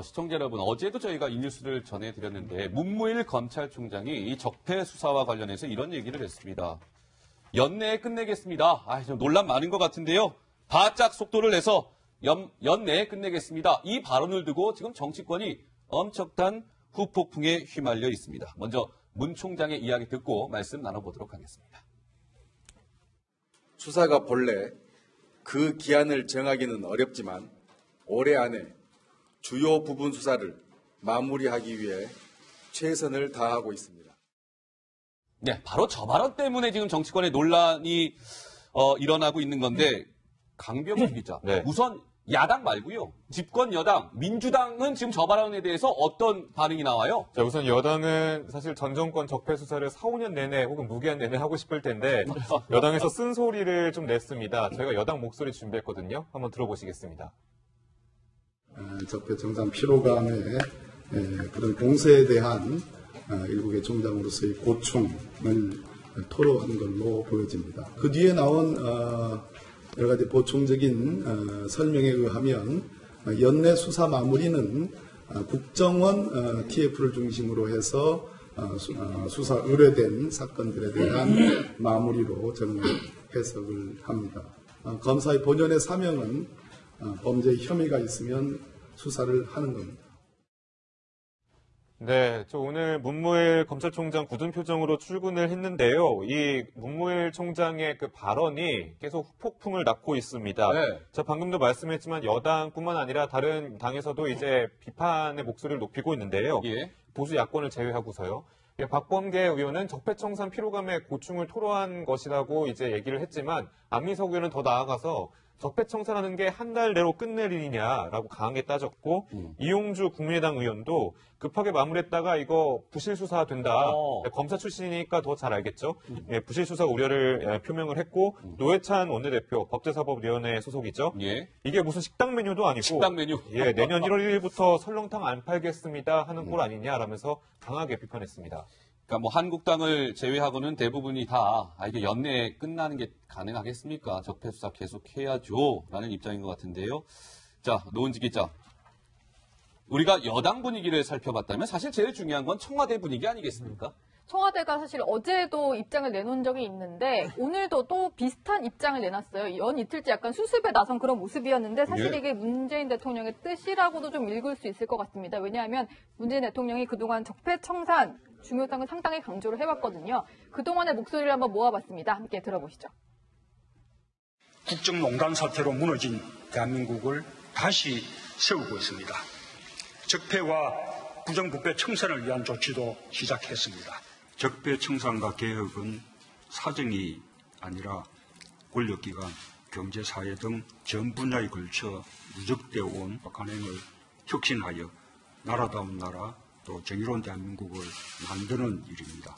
시청자 여러분, 어제도 저희가 이 뉴스를 전해드렸는데 문무일 검찰총장이 이 적폐 수사와 관련해서 이런 얘기를 했습니다. 연내에 끝내겠습니다. 좀 논란 많은 것 같은데요. 바짝 속도를 내서 연내에 끝내겠습니다. 이 발언을 두고 지금 정치권이 엄청난 후폭풍에 휘말려 있습니다. 먼저 문 총장의 이야기 듣고 말씀 나눠보도록 하겠습니다. 수사가 본래 그 기한을 정하기는 어렵지만 올해 안에 주요 부분 수사를 마무리하기 위해 최선을 다하고 있습니다. 네, 바로 저 발언 때문에 지금 정치권의 논란이 일어나고 있는 건데 강병훈 기자, 네. 우선 야당 말고요. 집권 여당, 민주당은 지금 저 발언에 대해서 어떤 반응이 나와요? 자, 우선 여당은 사실 전 정권 적폐 수사를 4, 5년 내내 혹은 무기한 내내 하고 싶을 텐데 여당에서 쓴소리를 좀 냈습니다. 저희가 여당 목소리 준비했거든요. 한번 들어보시겠습니다. 적폐 청산 피로감의 그런 공세에 대한 일국의 총장으로서의 고충을 토로한 걸로 보여집니다. 그 뒤에 나온 여러 가지 보충적인 설명에 의하면 연내 수사 마무리는 국정원 TF를 중심으로 해서 수사 의뢰된 사건들에 대한 마무리로 저는 해석을 합니다. 검사의 본연의 사명은 범죄 혐의가 있으면 수사를 하는 겁니다. 네, 저 오늘 문무일 검찰총장 굳은 표정으로 출근을 했는데요. 이 문무일 총장의 그 발언이 계속 후폭풍을 낳고 있습니다. 네. 저 방금도 말씀했지만 여당뿐만 아니라 다른 당에서도 이제 비판의 목소리를 높이고 있는데요. 예. 보수 야권을 제외하고서요. 박범계 의원은 적폐청산 피로감에 고충을 토로한 것이라고 이제 얘기를 했지만 안민석 의원은 더 나아가서 적폐청산하는 게 한 달 내로 끝낼 일이냐라고 강하게 따졌고 이용주 국민의당 의원도 급하게 마무리했다가 이거 부실수사 된다. 검사 출신이니까 더 잘 알겠죠. 부실수사 우려를 표명을 했고 노회찬 원내대표 법제사법위원회 소속이죠. 예. 이게 무슨 식당 메뉴도 아니고 식당 메뉴. 내년 1월 1일부터 설렁탕 안 팔겠습니다 하는 꼴 아니냐라면서 강하게 비판했습니다. 그러니까 뭐 한국당을 제외하고는 대부분이 다 이게 연내에 끝나는 게 가능하겠습니까? 적폐 수사 계속 해야죠라는 입장인 것 같은데요. 자, 노은지 기자. 우리가 여당 분위기를 살펴봤다면 사실 제일 중요한 건 청와대 분위기 아니겠습니까? 청와대가 사실 어제도 입장을 내놓은 적이 있는데 오늘도 또 비슷한 입장을 내놨어요. 연 이틀째 약간 수습에 나선 그런 모습이었는데 사실 이게 문재인 대통령의 뜻이라고도 좀 읽을 수 있을 것 같습니다. 왜냐하면 문재인 대통령이 그동안 적폐청산 중요성을 상당히 강조를 해왔거든요. 그동안의 목소리를 한번 모아봤습니다. 함께 들어보시죠. 국정농단 사태로 무너진 대한민국을 다시 세우고 있습니다. 적폐와 부정부패 청산을 위한 조치도 시작했습니다. 적폐 청산과 개혁은 사정이 아니라 권력기관, 경제사회 등 전 분야에 걸쳐 누적되어 온 관행을 혁신하여 나라다운 나라 또 정의로운 대한민국을 만드는 일입니다.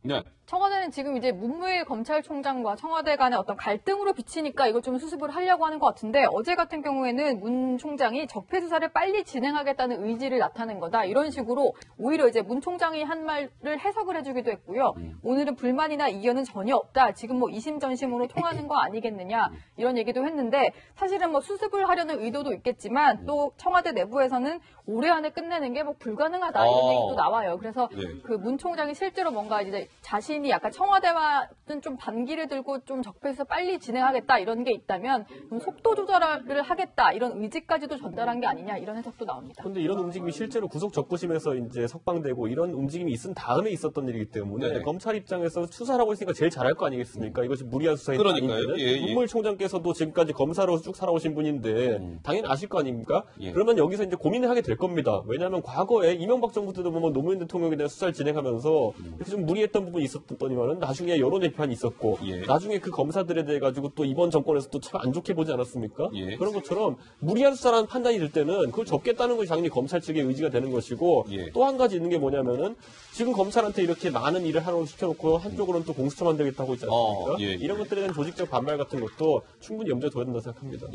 네. 청와대는 지금 이제 문무일 검찰총장과 청와대 간의 어떤 갈등으로 비치니까 이걸 좀 수습을 하려고 하는 것 같은데 어제 같은 경우에는 문 총장이 적폐 수사를 빨리 진행하겠다는 의지를 나타낸 거다. 이런 식으로 오히려 이제 문 총장이 한 말을 해석을 해주기도 했고요. 오늘은 불만이나 이견은 전혀 없다. 지금 뭐 이심전심으로 통하는 거 아니겠느냐 이런 얘기도 했는데 사실은 뭐 수습을 하려는 의도도 있겠지만 또 청와대 내부에서는 올해 안에 끝내는 게 뭐 불가능하다 이런 얘기도 나와요. 그래서 그 문 총장이 실제로 뭔가 이제 자신이 약간 청와대와는 좀 반기를 들고 좀 적폐수사 빨리 진행하겠다 이런 게 있다면 좀 속도 조절을 하겠다 이런 의지까지도 전달한 게 아니냐 이런 해석도 나옵니다. 그런데 이런 움직임이 실제로 구속 적부심에서 이제 석방되고 이런 움직임이 있은 다음에 있었던 일이기 때문에 검찰 입장에서 수사를 하고 있으니까 제일 잘할 거 아니겠습니까? 이것이 무리한 수사인 아닌데 문무일 총장께서도 지금까지 검사로 쭉 살아오신 분인데 당연히 아실 거 아닙니까? 그러면 여기서 이제 고민을 하게 될 겁니다. 왜냐하면 과거에 이명박 정부 때도 보면 노무현 대통령에 대한 수사를 진행하면서 이렇게 좀 무리했던 부분이 있었더니만은 나중에 여론의 비판이 있었고 나중에 그 검사들에 대해 가지고 또 이번 정권에서 또 참 안 좋게 보지 않았습니까? 그런 것처럼 무리한 수사라는 판단이 들 때는 그걸 접겠다는 것이 당연히 검찰 측의 의지가 되는 것이고 또 한 가지 있는 게 뭐냐면은 지금 검찰한테 이렇게 많은 일을 하라고 시켜놓고 한쪽으로는 또 공수처 만들겠다고 있지 않습니까? 이런 것들에 대한 조직적 반발 같은 것도 충분히 염두에 둬야 된다고 생각합니다.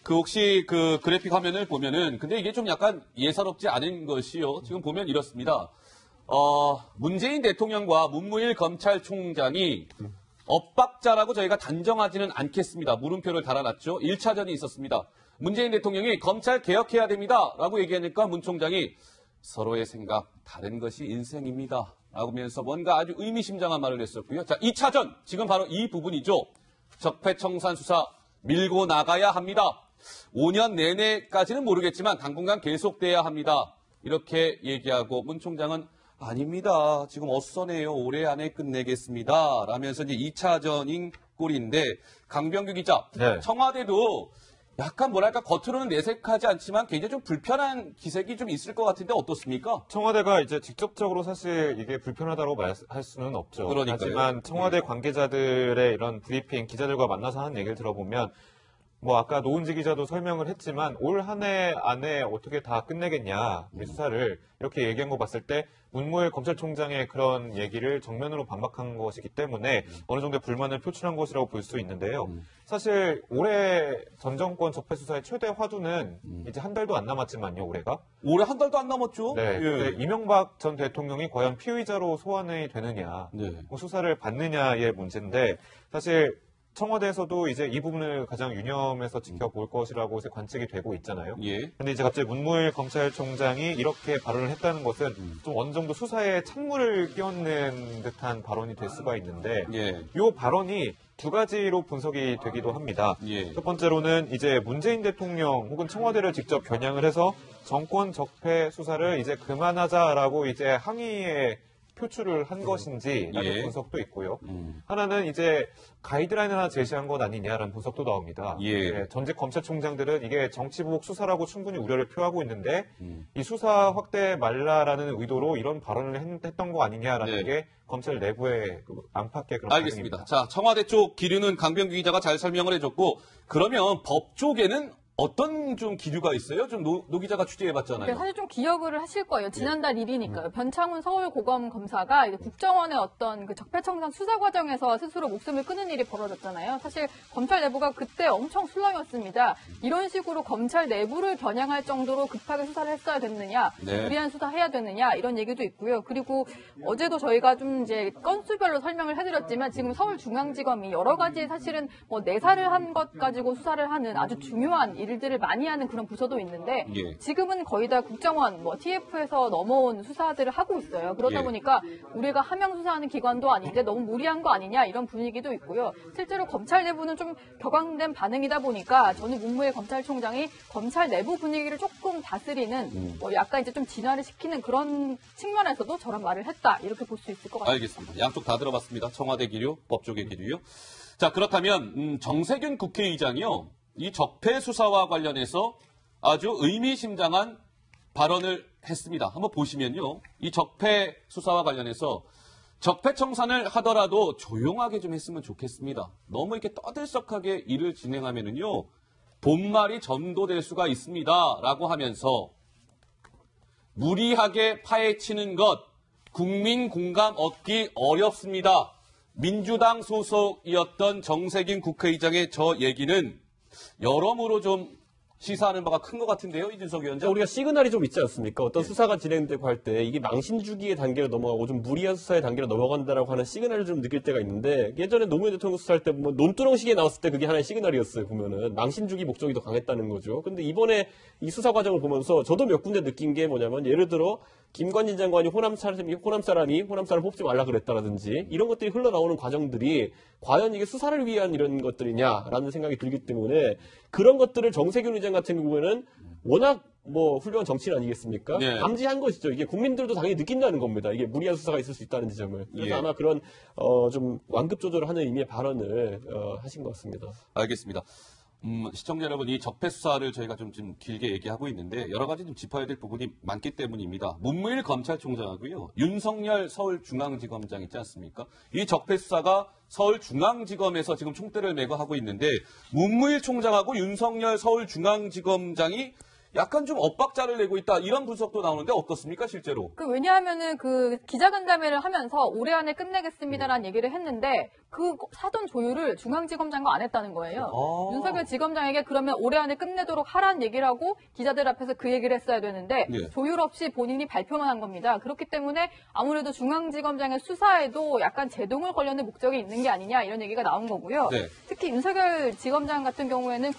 그 혹시 그 그래픽 화면을 보면은 근데 이게 좀 약간 예사롭지 않은 것이요. 지금 보면 이렇습니다. 문재인 대통령과 문무일 검찰총장이 엇박자라고 저희가 단정하지는 않겠습니다. 물음표를 달아놨죠. 1차전이 있었습니다. 문재인 대통령이 검찰 개혁해야 됩니다라고 얘기하니까 문 총장이 서로의 생각 다른 것이 인생입니다. 라고 하면서 뭔가 아주 의미심장한 말을 했었고요. 자, 2차전 지금 바로 이 부분이죠. 적폐청산 수사 밀고 나가야 합니다. 5년 내내까지는 모르겠지만 당분간 계속돼야 합니다. 이렇게 얘기하고 문 총장은 아닙니다. 지금 어서네요. 올해 안에 끝내겠습니다. 라면서 이제 2차전인 꼴인데 강병규 기자, 네. 청와대도 약간 뭐랄까 겉으로는 내색하지 않지만 굉장히 좀 불편한 기색이 좀 있을 것 같은데 어떻습니까? 청와대가 이제 직접적으로 사실 이게 불편하다고 말할 수는 없죠. 그러니까요. 하지만 청와대 관계자들의 이런 브리핑, 기자들과 만나서 하는 얘기를 들어보면 뭐 아까 노은지 기자도 설명을 했지만 올 한 해 안에 어떻게 다 끝내겠냐 이 수사를 이렇게 얘기한 거 봤을 때 문무일 검찰총장의 그런 얘기를 정면으로 반박한 것이기 때문에 어느 정도의 불만을 표출한 것이라고 볼 수 있는데요. 사실 올해 전 정권 적폐 수사의 최대 화두는 이제 한 달도 안 남았지만요, 올해가. 올해 한 달도 안 남았죠? 네. 예. 근데 이명박 전 대통령이 과연 피의자로 소환이 되느냐, 네. 뭐 수사를 받느냐의 문제인데 사실 청와대에서도 이제 이 부분을 가장 유념해서 지켜볼 것이라고 이제 관측이 되고 있잖아요. 예. 근데 이제 갑자기 문무일 검찰총장이 이렇게 발언을 했다는 것은 좀 어느 정도 수사에 찬물을 끼얹는 듯한 발언이 될 수가 있는데 예. 이 발언이 두 가지로 분석이 되기도 합니다. 예. 첫 번째로는 이제 문재인 대통령 혹은 청와대를 직접 겨냥을 해서 정권 적폐 수사를 이제 그만하자라고 이제 항의에 표출을 한 것인지라는 예. 분석도 있고요. 하나는 이제 가이드라인을 하나 제시한 것 아니냐라는 분석도 나옵니다. 예. 전직 검찰총장들은 이게 정치보복 수사라고 충분히 우려를 표하고 있는데 이 수사 확대 말라라는 의도로 이런 발언을 했던 거 아니냐라는 네. 게 검찰 내부의 그 안팎의 그런 알겠습니다. 반응입니다. 자, 청와대 쪽 기류는 강병규 기자가 잘 설명을 해줬고 그러면 법 쪽에는 어떤 좀 기류가 있어요? 좀 노 기자가 취재해봤잖아요. 네, 사실 좀 기억을 하실 거예요. 지난달 1일이니까요. 변창훈 서울고검 검사가 이제 국정원의 어떤 그 적폐청산 수사 과정에서 스스로 목숨을 끊는 일이 벌어졌잖아요. 사실 검찰 내부가 그때 엄청 술렁이었습니다. 이런 식으로 검찰 내부를 겨냥할 정도로 급하게 수사를 했어야 됐느냐, 네. 무리한 수사해야 되느냐 이런 얘기도 있고요. 그리고 어제도 저희가 좀 이제 건수별로 설명을 해드렸지만 지금 서울중앙지검이 여러 가지 사실은 뭐 내사를 한 것 가지고 수사를 하는 아주 중요한 일들을 많이 하는 그런 부서도 있는데 예. 지금은 거의 다 국정원, 뭐 TF에서 넘어온 수사들을 하고 있어요. 그러다 예. 보니까 우리가 하명 수사하는 기관도 아닌데 너무 무리한 거 아니냐 이런 분위기도 있고요. 실제로 검찰 내부는 좀 격앙된 반응이다 보니까 저는 문무일 검찰총장이 검찰 내부 분위기를 조금 다스리는 뭐 약간 이제 좀 진화를 시키는 그런 측면에서도 저런 말을 했다 이렇게 볼 수 있을 것 같습니다. 알겠습니다. 양쪽 다 들어봤습니다. 청와대 기류, 법 쪽의 기류요. 자, 그렇다면 정세균 국회의장이요. 이 적폐 수사와 관련해서 아주 의미심장한 발언을 했습니다. 한번 보시면요. 이 적폐 수사와 관련해서 적폐청산을 하더라도 조용하게 좀 했으면 좋겠습니다. 너무 이렇게 떠들썩하게 일을 진행하면은요. 본말이 전도될 수가 있습니다. 라고 하면서 무리하게 파헤치는 것, 국민 공감 얻기 어렵습니다. 민주당 소속이었던 정세균 국회의장의 저 얘기는 여러모로 좀 시사하는 바가 큰 것 같은데요, 이준석 위원장? 우리가 시그널이 좀 있지 않습니까? 어떤 수사가 진행되고 할 때 이게 망신주기의 단계로 넘어가고 좀 무리한 수사의 단계로 넘어간다라고 하는 시그널을 좀 느낄 때가 있는데 예전에 노무현 대통령 수사할 때 뭐 논두렁식에 나왔을 때 그게 하나의 시그널이었어요. 보면은 망신주기 목적이 더 강했다는 거죠. 근데 이번에 이 수사 과정을 보면서 저도 몇 군데 느낀 게 뭐냐면 예를 들어 김관진 장관이 호남 사람을 뽑지 말라 그랬다라든지 이런 것들이 흘러나오는 과정들이 과연 이게 수사를 위한 이런 것들이냐라는 생각이 들기 때문에 그런 것들을 정세균 의장 같은 경우에는 워낙 뭐 훌륭한 정치인 아니겠습니까? 네. 감지한 것이죠. 이게 국민들도 당연히 느낀다는 겁니다. 이게 무리한 수사가 있을 수 있다는 지점을. 그래서 예. 아마 그런 좀 완급 조절을 하는 의미의 발언을 하신 것 같습니다. 알겠습니다. 시청자 여러분, 이 적폐 수사를 저희가 좀 길게 얘기하고 있는데 여러 가지 좀 짚어야 될 부분이 많기 때문입니다. 문무일 검찰총장하고요, 윤석열 서울중앙지검장 있지 않습니까? 이 적폐 수사가 서울중앙지검에서 지금 총대를 메고 하고 있는데 문무일 총장하고 윤석열 서울중앙지검장이 약간 좀 엇박자를 내고 있다 이런 분석도 나오는데 어떻습니까 실제로? 왜냐하면은 그 기자간담회를 하면서 올해 안에 끝내겠습니다라는 얘기를 했는데 그 사전 조율을 중앙지검장과 안 했다는 거예요. 윤석열 지검장에게 그러면 올해 안에 끝내도록 하라는 얘기를 하고 기자들 앞에서 그 얘기를 했어야 되는데 네. 조율 없이 본인이 발표만 한 겁니다. 그렇기 때문에 아무래도 중앙지검장의 수사에도 약간 제동을 걸려는 목적이 있는 게 아니냐 이런 얘기가 나온 거고요. 네. 특히 윤석열 지검장 같은 경우에는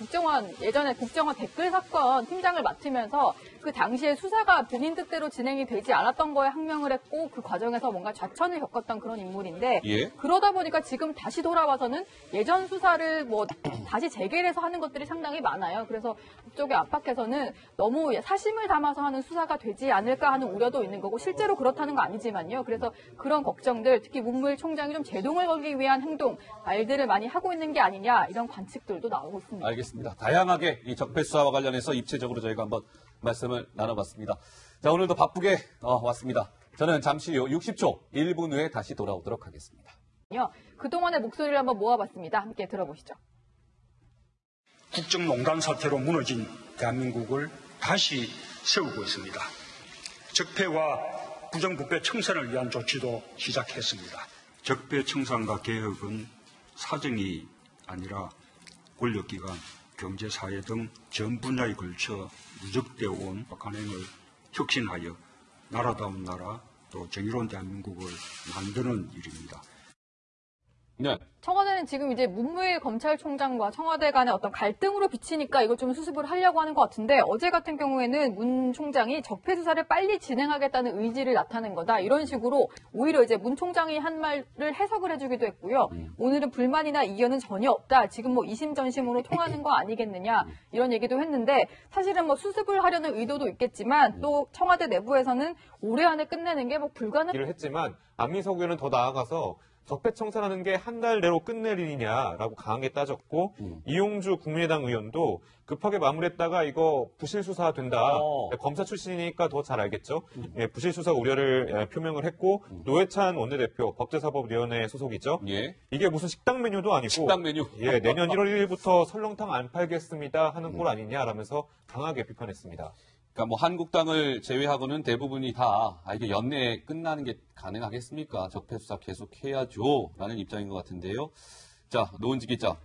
예전에 국정원 댓글 사건 팀장을 맡으면서 그 당시에 수사가 본인 뜻대로 진행이 되지 않았던 거에 항명을 했고 그 과정에서 뭔가 좌천을 겪었던 그런 인물인데 예. 그러다 보니까 지금 다시 돌아와서는 예전 수사를 뭐 다시 재개를 해서 하는 것들이 상당히 많아요. 그래서 그쪽의 압박해서는 너무 사심을 담아서 하는 수사가 되지 않을까 하는 우려도 있는 거고 실제로 그렇다는 거 아니지만요. 그래서 그런 걱정들 특히 문무일 총장이 좀 제동을 걸기 위한 행동 말들을 많이 하고 있는 게 아니냐 이런 관측들도 나오고 있습니다. 알겠습니다. 다양하게 이 적폐 수사와 관련해서 입체적으로 저희가 한번 말씀을 나눠봤습니다. 자, 오늘도 바쁘게 왔습니다. 저는 잠시 후 60초 1분 후에 다시 돌아오도록 하겠습니다. 그동안의 목소리를 한번 모아봤습니다. 함께 들어보시죠. 국정농단 사태로 무너진 대한민국을 다시 세우고 있습니다. 적폐와 부정부패 청산을 위한 조치도 시작했습니다. 적폐 청산과 개혁은 사정이 아니라 권력기관, 경제사회 등 전 분야에 걸쳐 누적되어 온 관행을 혁신하여 나라다운 나라 또 정의로운 대한민국을 만드는 일입니다. 네. 청와대는 지금 이제 문무일 검찰총장과 청와대 간의 어떤 갈등으로 비치니까 이걸 좀 수습을 하려고 하는 것 같은데 어제 같은 경우에는 문 총장이 적폐 수사를 빨리 진행하겠다는 의지를 나타낸 거다. 이런 식으로 오히려 이제 문 총장이 한 말을 해석을 해주기도 했고요. 오늘은 불만이나 이견은 전혀 없다. 지금 뭐 이심전심으로 통하는 거 아니겠느냐 이런 얘기도 했는데 사실은 뭐 수습을 하려는 의도도 있겠지만 또 청와대 내부에서는 올해 안에 끝내는 게 뭐 불가능을 했지만 안민석 의원은 더 나아가서 적폐청산하는 게 한 달 내로 끝낼 일이냐라고 강하게 따졌고 이용주 국민의당 의원도 급하게 마무리했다가 이거 부실 수사 된다. 검사 출신이니까 더 잘 알겠죠. 예, 부실 수사 우려를 표명을 했고 노회찬 원내대표 법제사법위원회 소속이죠. 예. 이게 무슨 식당 메뉴도 아니고 식당 메뉴. 예, 내년 1월 1일부터 설렁탕 안 팔겠습니다 하는 꼴 아니냐라면서 강하게 비판했습니다. 그러니까 뭐 한국당을 제외하고는 대부분이 다 이게 연내에 끝나는 게 가능하겠습니까? 적폐 수사 계속 해야죠라는 입장인 것 같은데요. 자, 노은지 기자.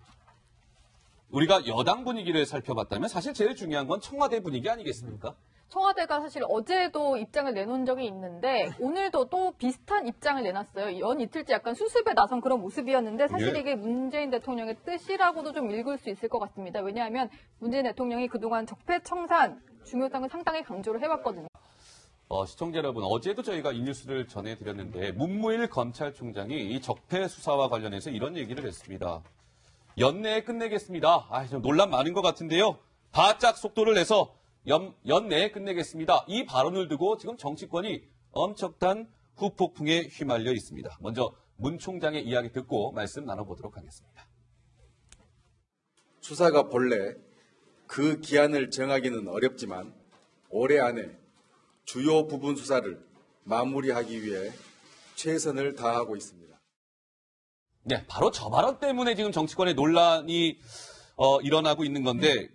우리가 여당 분위기를 살펴봤다면 사실 제일 중요한 건 청와대 분위기 아니겠습니까? 청와대가 사실 어제도 입장을 내놓은 적이 있는데 오늘도 또 비슷한 입장을 내놨어요. 연 이틀째 약간 수습에 나선 그런 모습이었는데 사실 이게 문재인 대통령의 뜻이라고도 좀 읽을 수 있을 것 같습니다. 왜냐하면 문재인 대통령이 그동안 적폐 청산 중요성을 상당히 강조를 해왔거든요. 시청자 여러분, 어제도 저희가 이 뉴스를 전해드렸는데 문무일 검찰총장이 이 적폐 수사와 관련해서 이런 얘기를 했습니다. 연내에 끝내겠습니다. 좀 논란 많은 것 같은데요. 바짝 속도를 내서 연내에 끝내겠습니다. 이 발언을 두고 지금 정치권이 엄청난 후폭풍에 휘말려 있습니다. 먼저 문 총장의 이야기 듣고 말씀 나눠보도록 하겠습니다. 수사가 본래 그 기한을 정하기는 어렵지만 올해 안에 주요 부분 수사를 마무리하기 위해 최선을 다하고 있습니다. 네, 바로 저 발언 때문에 지금 정치권의 논란이 일어나고 있는 건데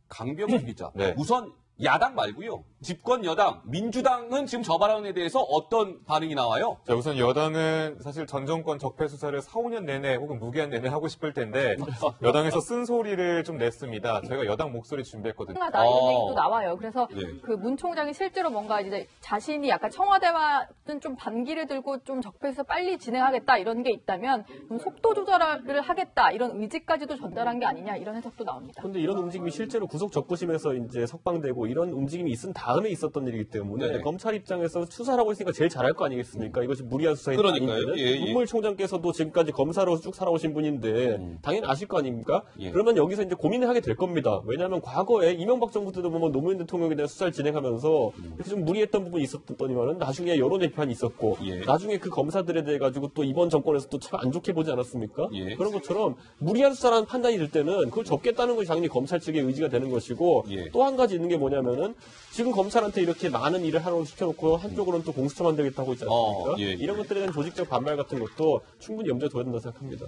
강병수 기자, 네. 우선 야당 말고요. 집권 여당, 민주당은 지금 저 발언에 대해서 어떤 반응이 나와요? 자, 우선 여당은 사실 전 정권 적폐 수사를 4, 5년 내내 혹은 무기한 내내 하고 싶을 텐데 여당에서 쓴소리를 좀 냈습니다. 저희가 여당 목소리 준비했거든요. 이런 얘기도 나와요. 그래서 그 문 총장이 실제로 뭔가 이제 자신이 약간 청와대와는 좀 반기를 들고 좀 적폐수사 빨리 진행하겠다 이런 게 있다면 좀 속도 조절을 하겠다 이런 의지까지도 전달한 게 아니냐 이런 해석도 나옵니다. 그런데 이런 움직임이 실제로 구속 적부심에서 이제 석방되고 이런 움직임이 있은 다음에 있었던 일이기 때문에 검찰 입장에서 수사라고 했으니까 제일 잘할 거 아니겠습니까? 이것이 무리한 수사인 아닌데 문무일 총장께서도 지금까지 검사로 쭉 살아오신 분인데 당연히 아실 거 아닙니까? 그러면 여기서 이제 고민을 하게 될 겁니다. 왜냐하면 과거에 이명박 정부 때도 보면 노무현 대통령에 대한 수사를 진행하면서 이렇게 좀 무리했던 부분이 있었더니만은 나중에 여론 비판이 있었고 나중에 그 검사들에 대해 가지고 또 이번 정권에서 또 참 안 좋게 보지 않았습니까? 그런 것처럼 무리한 수사라는 판단이 들 때는 그걸 접겠다는 것이 당연히 검찰 측의 의지가 되는 것이고 또 한 가지 있는 게 뭐냐면은 지금 검찰한테 이렇게 많은 일을 하라고 시켜놓고 한쪽으로는 또 공수처 만들겠다고 있지 않습니까? 이런 것들에 대한 조직적 반발 같은 것도 충분히 염두에 둬야 된다고 생각합니다.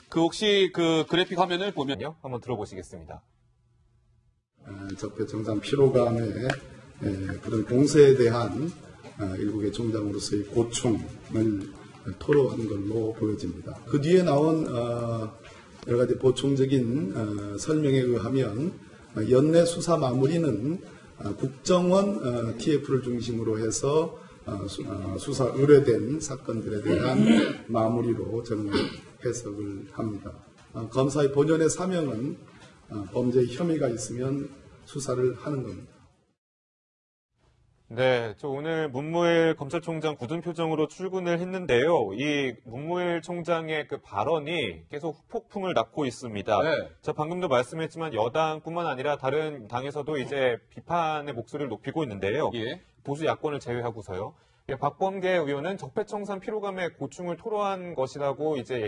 그 혹시 그 그래픽 화면을 보면요. 한번 들어보시겠습니다. 적폐청산 피로감의 그런 공세에 대한 일국의 총장으로서의 고충을 토로한 걸로 보여집니다. 그 뒤에 나온 여러 가지 보충적인 설명에 의하면 연내 수사 마무리는 국정원 TF를 중심으로 해서 수사 의뢰된 사건들에 대한 마무리로 저는 해석을 합니다. 검사의 본연의 사명은 범죄 혐의가 있으면 수사를 하는 겁니다. 네, 저 오늘 문무일 검찰총장 굳은 표정으로 출근을 했는데요. 이 문무일 총장의 그 발언이 계속 후폭풍을 낳고 있습니다. 네. 저 방금도 말씀했지만 여당뿐만 아니라 다른 당에서도 이제 비판의 목소리를 높이고 있는데요. 예. 보수 야권을 제외하고서요. 박범계 의원은 적폐청산 피로감에 고충을 토로한 것이라고 이제